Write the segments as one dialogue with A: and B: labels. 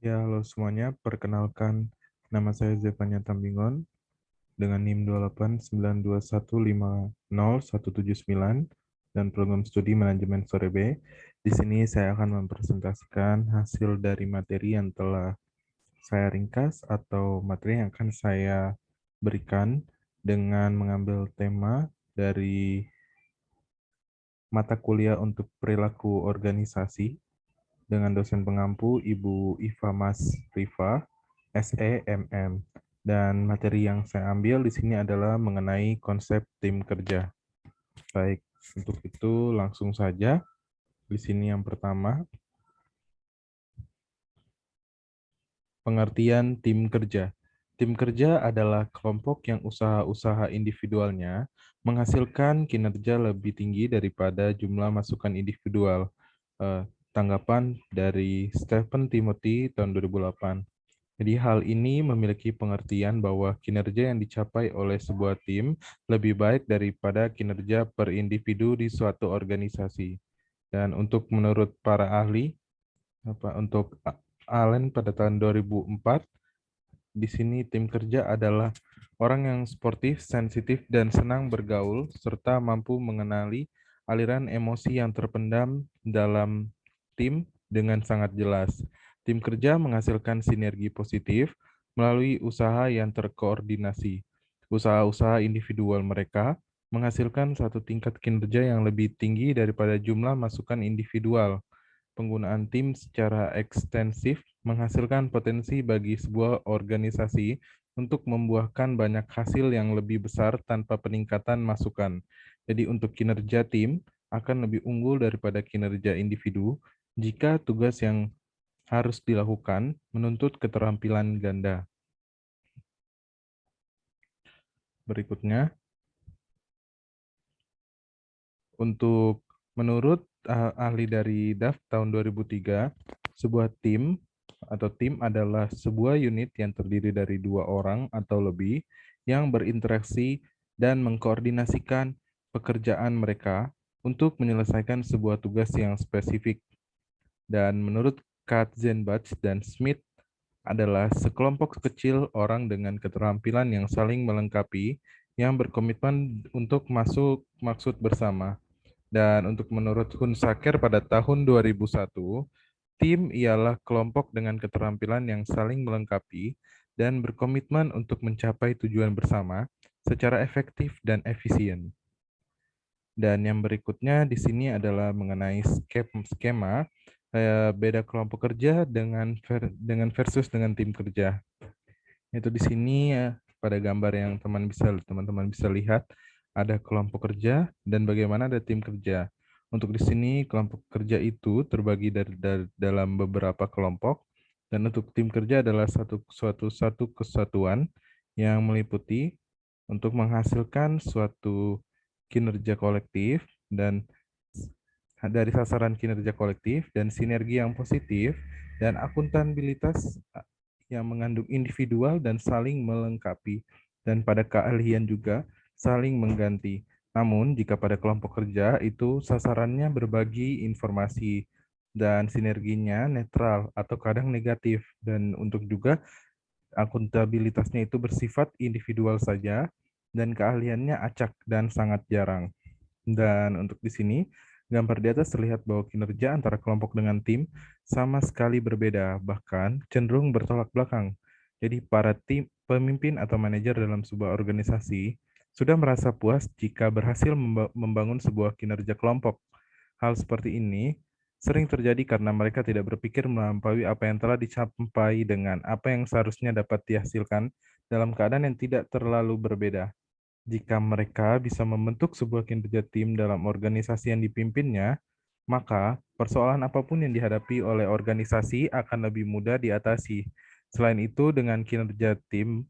A: Ya, halo semuanya. Perkenalkan, nama saya Zevanya Tambingon dengan NIM 28921507179 dan program studi manajemen sore B. Di sini saya akan mempresentasikan hasil dari materi yang telah saya ringkas atau materi yang akan saya berikan dengan mengambil tema dari mata kuliah untuk perilaku organisasi dengan dosen pengampu Ibu Iva Mas Rifa, SEMM. Dan materi yang saya ambil di sini adalah mengenai konsep tim kerja. Baik, untuk itu langsung saja. Di sini yang pertama, pengertian tim kerja. Tim kerja adalah kelompok yang usaha-usaha individualnya menghasilkan kinerja lebih tinggi daripada jumlah masukan individual. Tanggapan dari Stephen Timothy tahun 2008. Jadi hal ini memiliki pengertian bahwa kinerja yang dicapai oleh sebuah tim lebih baik daripada kinerja per individu di suatu organisasi. Dan untuk menurut para ahli, untuk Allen pada tahun 2004, di sini tim kerja adalah orang yang sportif, sensitif, dan senang bergaul, serta mampu mengenali aliran emosi yang terpendam dalam tim dengan sangat jelas. Tim kerja menghasilkan sinergi positif melalui usaha yang terkoordinasi. Usaha-usaha individual mereka menghasilkan satu tingkat kinerja yang lebih tinggi daripada jumlah masukan individual. Penggunaan tim secara ekstensif menghasilkan potensi bagi sebuah organisasi untuk membuahkan banyak hasil yang lebih besar tanpa peningkatan masukan. Jadi untuk kinerja tim akan lebih unggul daripada kinerja individu jika tugas yang harus dilakukan menuntut keterampilan ganda. Berikutnya, untuk menurut ahli dari DAF tahun 2003, sebuah tim atau tim adalah sebuah unit yang terdiri dari dua orang atau lebih yang berinteraksi dan mengkoordinasikan pekerjaan mereka untuk menyelesaikan sebuah tugas yang spesifik. Dan menurut Katzenbach dan Smith adalah sekelompok kecil orang dengan keterampilan yang saling melengkapi yang berkomitmen untuk masuk maksud bersama. Dan untuk menurut Hunsaker pada tahun 2001, tim ialah kelompok dengan keterampilan yang saling melengkapi dan berkomitmen untuk mencapai tujuan bersama secara efektif dan efisien. Dan yang berikutnya di sini adalah mengenai skema beda kelompok kerja dengan versus dengan tim kerja. Itu di sini pada gambar yang teman-teman bisa lihat ada kelompok kerja dan bagaimana ada tim kerja. Untuk di sini kelompok kerja itu terbagi dalam beberapa kelompok dan untuk tim kerja adalah satu kesatuan yang meliputi untuk menghasilkan suatu kinerja kolektif dan dari sasaran kinerja kolektif dan sinergi yang positif dan akuntabilitas yang mengandung individual dan saling melengkapi dan pada keahlian juga saling mengganti. Namun jika pada kelompok kerja itu sasarannya berbagi informasi dan sinerginya netral atau kadang negatif dan untuk juga akuntabilitasnya itu bersifat individual saja dan keahliannya acak dan sangat jarang. Dan untuk di sini, gambar di atas terlihat bahwa kinerja antara kelompok dengan tim sama sekali berbeda, bahkan cenderung bertolak belakang. Jadi para tim, pemimpin atau manajer dalam sebuah organisasi sudah merasa puas jika berhasil membangun sebuah kinerja kelompok. Hal seperti ini sering terjadi karena mereka tidak berpikir melampaui apa yang telah dicapai dengan apa yang seharusnya dapat dihasilkan dalam keadaan yang tidak terlalu berbeda. Jika mereka bisa membentuk sebuah kinerja tim dalam organisasi yang dipimpinnya, maka persoalan apapun yang dihadapi oleh organisasi akan lebih mudah diatasi. Selain itu, dengan kinerja tim,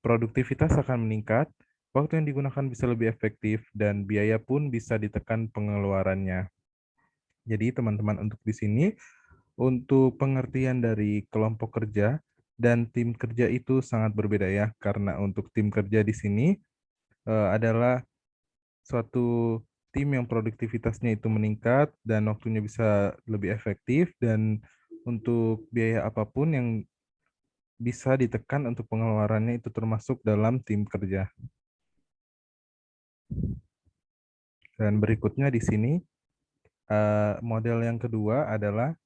A: produktivitas akan meningkat, waktu yang digunakan bisa lebih efektif, dan biaya pun bisa ditekan pengeluarannya. Jadi, teman-teman, untuk di sini, untuk pengertian dari kelompok kerja dan tim kerja itu sangat berbeda ya, karena untuk tim kerja di sini adalah suatu tim yang produktivitasnya itu meningkat dan waktunya bisa lebih efektif dan untuk biaya apapun yang bisa ditekan untuk pengeluarannya itu termasuk dalam tim kerja. Dan berikutnya di sini model yang kedua adalah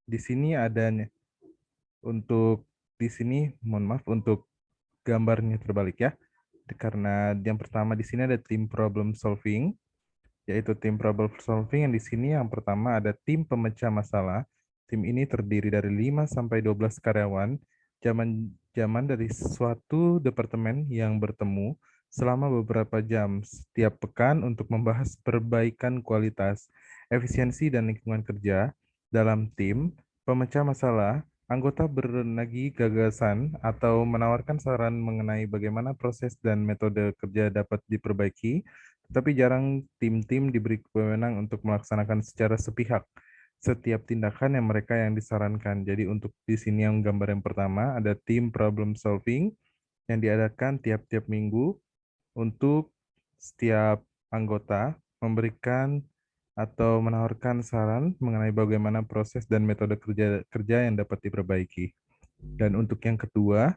A: di sini adanya untuk di sini mohon maaf untuk gambarnya terbalik ya. Karena yang pertama di sini ada tim problem solving, yaitu tim problem solving yang di sini yang pertama ada tim pemecah masalah. Tim ini terdiri dari 5 sampai 12 karyawan, zaman dari suatu departemen yang bertemu selama beberapa jam setiap pekan untuk membahas perbaikan kualitas, efisiensi dan lingkungan kerja dalam tim pemecah masalah. Anggota berbagi gagasan atau menawarkan saran mengenai bagaimana proses dan metode kerja dapat diperbaiki, tetapi jarang tim-tim diberi kewenangan untuk melaksanakan secara sepihak setiap tindakan yang mereka yang disarankan. Jadi untuk di sini yang gambar yang pertama ada tim problem solving yang diadakan tiap-tiap minggu untuk setiap anggota memberikan atau menawarkan saran mengenai bagaimana proses dan metode kerja yang dapat diperbaiki. Dan untuk yang kedua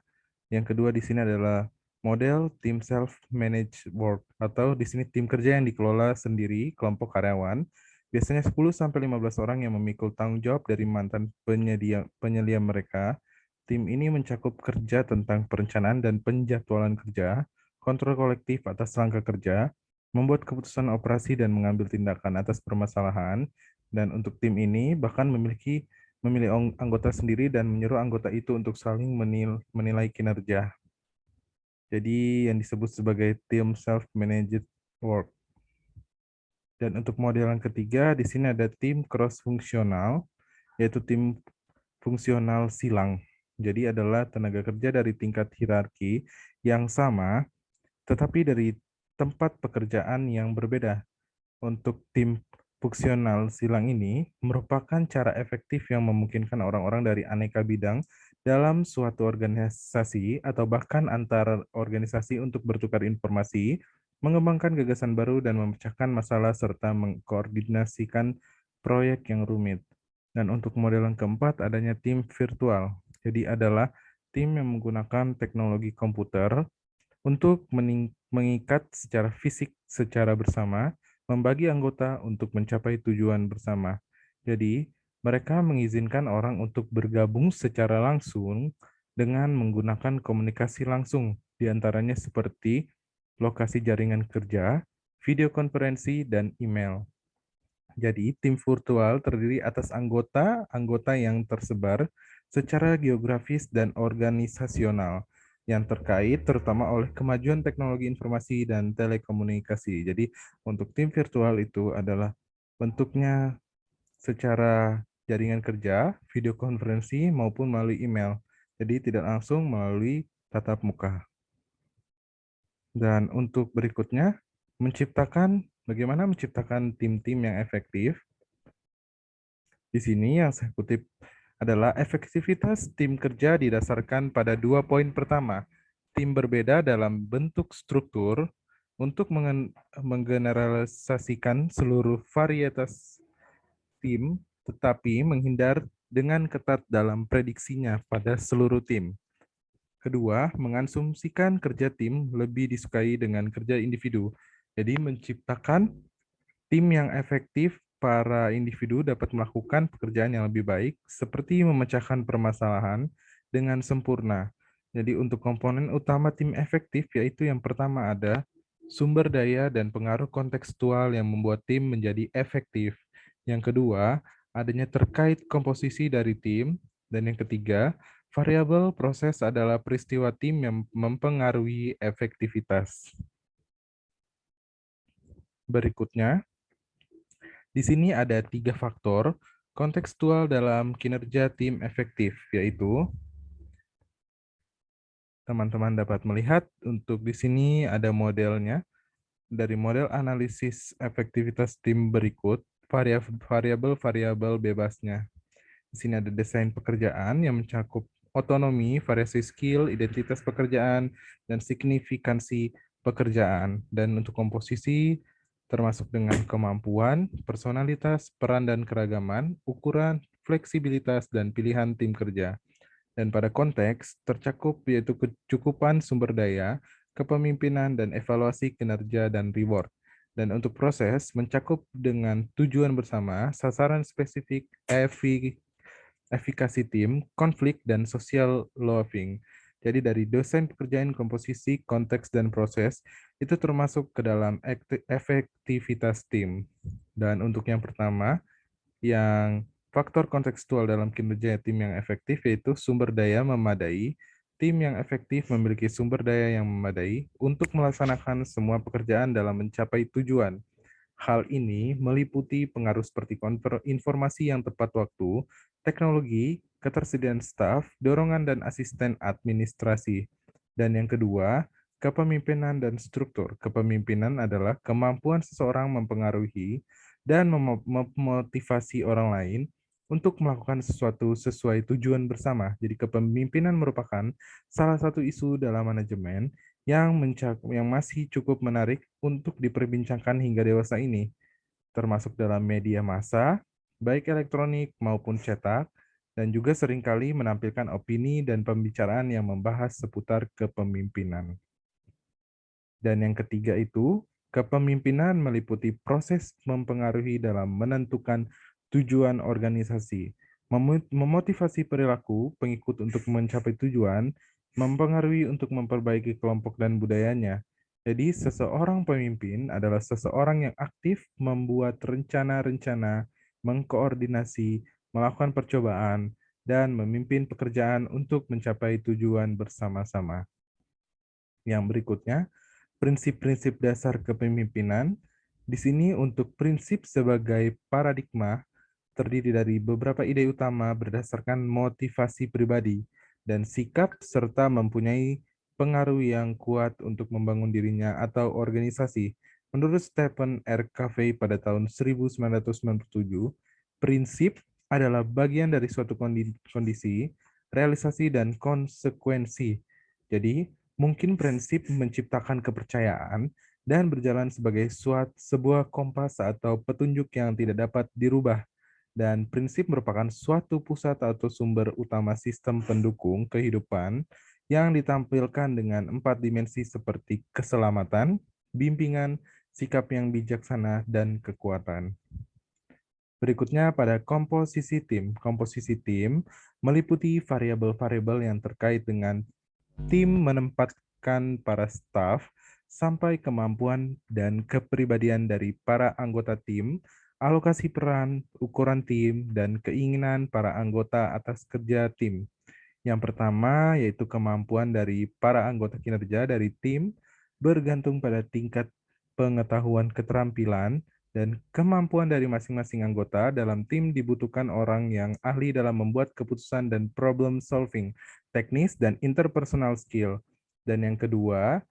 A: di sini adalah model tim self-managed work atau di sini tim kerja yang dikelola sendiri kelompok karyawan. Biasanya 10 sampai 15 orang yang memikul tanggung jawab dari mantan penyelia mereka. Tim ini mencakup kerja tentang perencanaan dan penjadwalan kerja, kontrol kolektif atas langkah kerja, membuat keputusan operasi dan mengambil tindakan atas permasalahan. Dan untuk tim ini bahkan memilih anggota sendiri dan menyuruh anggota itu untuk saling menilai kinerja. Jadi yang disebut sebagai tim self-managed work. Dan untuk model yang ketiga, di sini ada tim cross-fungsional, yaitu tim fungsional silang. Jadi adalah tenaga kerja dari tingkat hierarki yang sama, tetapi dari tempat pekerjaan yang berbeda. Untuk tim fungsional silang ini merupakan cara efektif yang memungkinkan orang-orang dari aneka bidang dalam suatu organisasi atau bahkan antar organisasi untuk bertukar informasi, mengembangkan gagasan baru dan memecahkan masalah serta mengkoordinasikan proyek yang rumit. Dan untuk model yang keempat adanya tim virtual. Jadi adalah tim yang menggunakan teknologi komputer untuk mengikat secara fisik secara bersama, membagi anggota untuk mencapai tujuan bersama. Jadi, mereka mengizinkan orang untuk bergabung secara langsung dengan menggunakan komunikasi langsung, di antaranya seperti lokasi jaringan kerja, video konferensi, dan email. Jadi, tim virtual terdiri atas anggota-anggota yang tersebar secara geografis dan organisasional yang terkait terutama oleh kemajuan teknologi informasi dan telekomunikasi. Jadi, untuk tim virtual itu adalah bentuknya secara jaringan kerja, video konferensi, maupun melalui email. Jadi, tidak langsung melalui tatap muka. Dan untuk berikutnya, bagaimana menciptakan tim-tim yang efektif. Di sini yang saya kutip adalah efektivitas tim kerja didasarkan pada 2 poin pertama. Tim berbeda dalam bentuk struktur untuk menggeneralisasikan seluruh varietas tim, tetapi menghindar dengan ketat dalam prediksinya pada seluruh tim. Kedua, mengasumsikan kerja tim lebih disukai dengan kerja individu. Jadi menciptakan tim yang efektif, para individu dapat melakukan pekerjaan yang lebih baik, seperti memecahkan permasalahan dengan sempurna. Jadi untuk komponen utama tim efektif, yaitu yang pertama ada sumber daya dan pengaruh kontekstual yang membuat tim menjadi efektif. Yang kedua, adanya terkait komposisi dari tim. Dan yang ketiga, variabel proses adalah peristiwa tim yang mempengaruhi efektivitas. Berikutnya, di sini ada 3 faktor kontekstual dalam kinerja tim efektif, yaitu teman-teman dapat melihat untuk di sini ada modelnya. Dari model analisis efektivitas tim berikut, variabel-variabel bebasnya. Di sini ada desain pekerjaan yang mencakup otonomi, variasi skill, identitas pekerjaan, dan signifikansi pekerjaan. Dan untuk komposisi termasuk dengan kemampuan, personalitas, peran dan keragaman, ukuran, fleksibilitas, dan pilihan tim kerja. Dan pada konteks tercakup yaitu kecukupan sumber daya, kepemimpinan, dan evaluasi kinerja dan reward. Dan untuk proses mencakup dengan tujuan bersama, sasaran spesifik, efikasi tim, konflik, dan social loving. Jadi dari desain pekerjaan, komposisi, konteks, dan proses, itu termasuk ke dalam efektivitas tim. Dan untuk yang pertama, yang faktor kontekstual dalam kinerja tim yang efektif yaitu sumber daya memadai. Tim yang efektif memiliki sumber daya yang memadai untuk melaksanakan semua pekerjaan dalam mencapai tujuan. Hal ini meliputi pengaruh seperti informasi yang tepat waktu, teknologi, ketersediaan staf, dorongan dan asisten administrasi. Dan yang kedua, kepemimpinan dan struktur. Kepemimpinan adalah kemampuan seseorang mempengaruhi dan memotivasi orang lain untuk melakukan sesuatu sesuai tujuan bersama. Jadi kepemimpinan merupakan salah satu isu dalam manajemen yang masih cukup menarik untuk diperbincangkan hingga dewasa ini, termasuk dalam media massa, baik elektronik maupun cetak, dan juga seringkali menampilkan opini dan pembicaraan yang membahas seputar kepemimpinan. Dan yang ketiga itu, kepemimpinan meliputi proses mempengaruhi dalam menentukan tujuan organisasi, memotivasi perilaku pengikut untuk mencapai tujuan, mempengaruhi untuk memperbaiki kelompok dan budayanya. Jadi, seseorang pemimpin adalah seseorang yang aktif membuat rencana-rencana, mengkoordinasi, melakukan percobaan, dan memimpin pekerjaan untuk mencapai tujuan bersama-sama. Yang berikutnya, prinsip-prinsip dasar kepemimpinan. Di sini untuk prinsip sebagai paradigma terdiri dari beberapa ide utama berdasarkan motivasi pribadi dan sikap serta mempunyai pengaruh yang kuat untuk membangun dirinya atau organisasi. Menurut Stephen R. Covey pada tahun 1997, prinsip adalah bagian dari suatu kondisi, realisasi, dan konsekuensi. Jadi, mungkin prinsip menciptakan kepercayaan dan berjalan sebagai sebuah kompas atau petunjuk yang tidak dapat dirubah. Dan prinsip merupakan suatu pusat atau sumber utama sistem pendukung kehidupan yang ditampilkan dengan 4 dimensi seperti keselamatan, bimbingan, sikap yang bijaksana, dan kekuatan. Berikutnya pada komposisi tim. Komposisi tim meliputi variabel-variabel yang terkait dengan tim menempatkan para staf sampai kemampuan dan kepribadian dari para anggota tim, alokasi peran, ukuran tim, dan keinginan para anggota atas kerja tim. Yang pertama yaitu kemampuan dari para anggota kinerja dari tim bergantung pada tingkat pengetahuan keterampilan dan kemampuan dari masing-masing anggota dalam tim dibutuhkan orang yang ahli dalam membuat keputusan dan problem solving, teknis dan interpersonal skill. Dan yang kedua,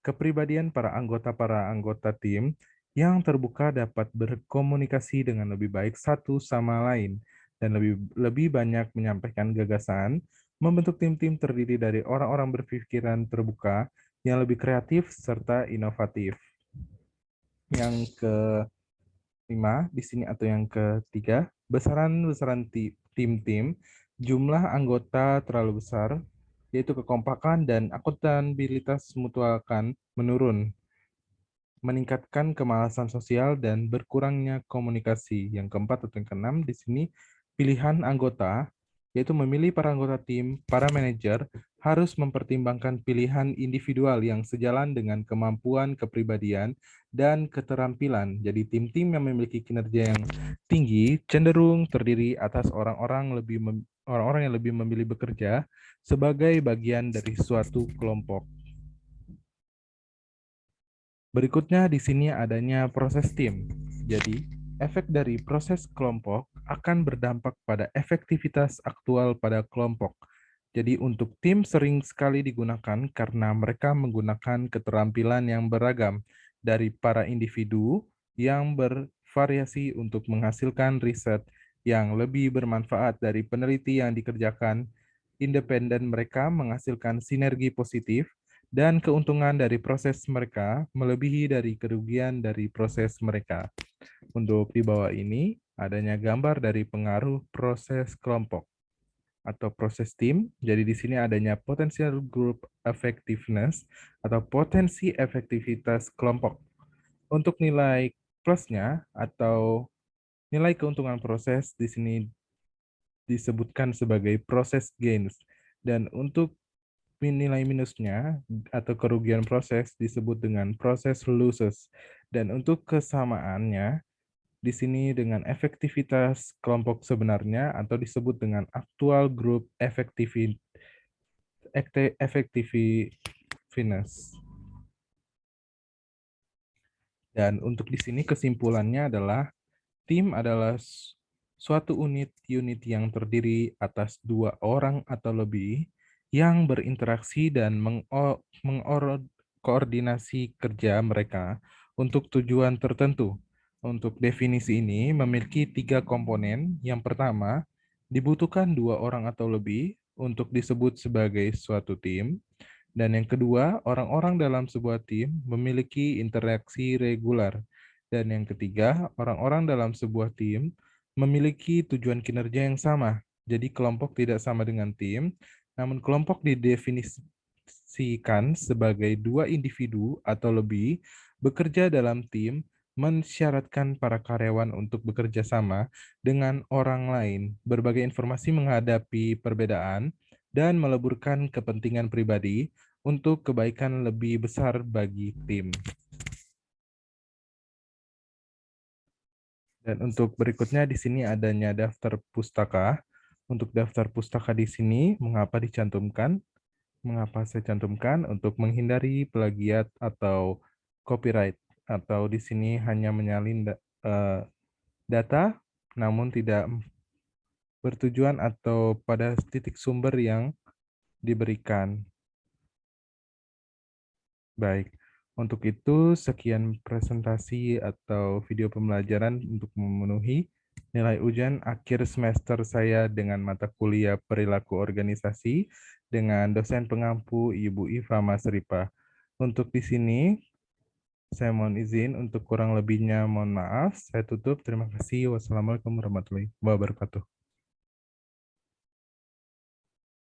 A: kepribadian para anggota tim yang terbuka dapat berkomunikasi dengan lebih baik satu sama lain dan lebih banyak menyampaikan gagasan, membentuk tim-tim terdiri dari orang-orang berpikiran terbuka yang lebih kreatif serta inovatif. Yang kelima di sini atau yang ketiga, besaran tim-tim, jumlah anggota terlalu besar, yaitu kekompakan dan akuntabilitas mutualkan menurun, meningkatkan kemalasan sosial dan berkurangnya komunikasi. Yang keempat atau yang keenam di sini pilihan anggota, yaitu memilih para anggota tim, para manajer harus mempertimbangkan pilihan individual yang sejalan dengan kemampuan, kepribadian, dan keterampilan. Jadi tim-tim yang memiliki kinerja yang tinggi cenderung terdiri atas orang-orang yang lebih memilih bekerja sebagai bagian dari suatu kelompok. Berikutnya di sini adanya proses tim. Jadi, efek dari proses kelompok akan berdampak pada efektivitas aktual pada kelompok. Jadi, untuk tim sering sekali digunakan karena mereka menggunakan keterampilan yang beragam dari para individu yang bervariasi untuk menghasilkan riset yang lebih bermanfaat dari peneliti yang dikerjakan independen. Mereka menghasilkan sinergi positif dan keuntungan dari proses mereka melebihi dari kerugian dari proses mereka. Untuk di bawah ini, adanya gambar dari pengaruh proses kelompok atau proses tim. Jadi di sini adanya potential group effectiveness atau potensi efektivitas kelompok. Untuk nilai plusnya atau nilai keuntungan proses di sini disebutkan sebagai proses gains. Dan untuk nilai minusnya atau kerugian proses disebut dengan proses losses. Dan untuk kesamaannya di sini dengan efektivitas kelompok sebenarnya atau disebut dengan actual group effectiveness. Dan untuk di sini kesimpulannya adalah tim adalah suatu unit yang terdiri atas dua orang atau lebih yang berinteraksi dan mengkoordinasi kerja mereka untuk tujuan tertentu. Untuk definisi ini memiliki tiga komponen. Yang pertama, dibutuhkan dua orang atau lebih untuk disebut sebagai suatu tim. Dan yang kedua, orang-orang dalam sebuah tim memiliki interaksi regular. Dan yang ketiga, orang-orang dalam sebuah tim memiliki tujuan kinerja yang sama. Jadi kelompok tidak sama dengan tim, namun kelompok didefinisikan sebagai dua individu atau lebih bekerja dalam tim mensyaratkan para karyawan untuk bekerja sama dengan orang lain. Berbagai informasi menghadapi perbedaan dan meleburkan kepentingan pribadi untuk kebaikan lebih besar bagi tim. Dan untuk berikutnya di sini adanya daftar pustaka. Untuk daftar pustaka di sini mengapa dicantumkan? Mengapa saya cantumkan? Untuk menghindari plagiat atau copyright atau di sini hanya menyalin data namun tidak bertujuan atau pada titik sumber yang diberikan. Baik, untuk itu sekian presentasi atau video pembelajaran untuk memenuhi nilai ujian akhir semester saya dengan mata kuliah perilaku organisasi dengan dosen pengampu Ibu Iva Masripa. Untuk di sini saya mohon izin untuk kurang lebihnya mohon maaf. Saya tutup. Terima kasih. Wassalamualaikum warahmatullahi wabarakatuh.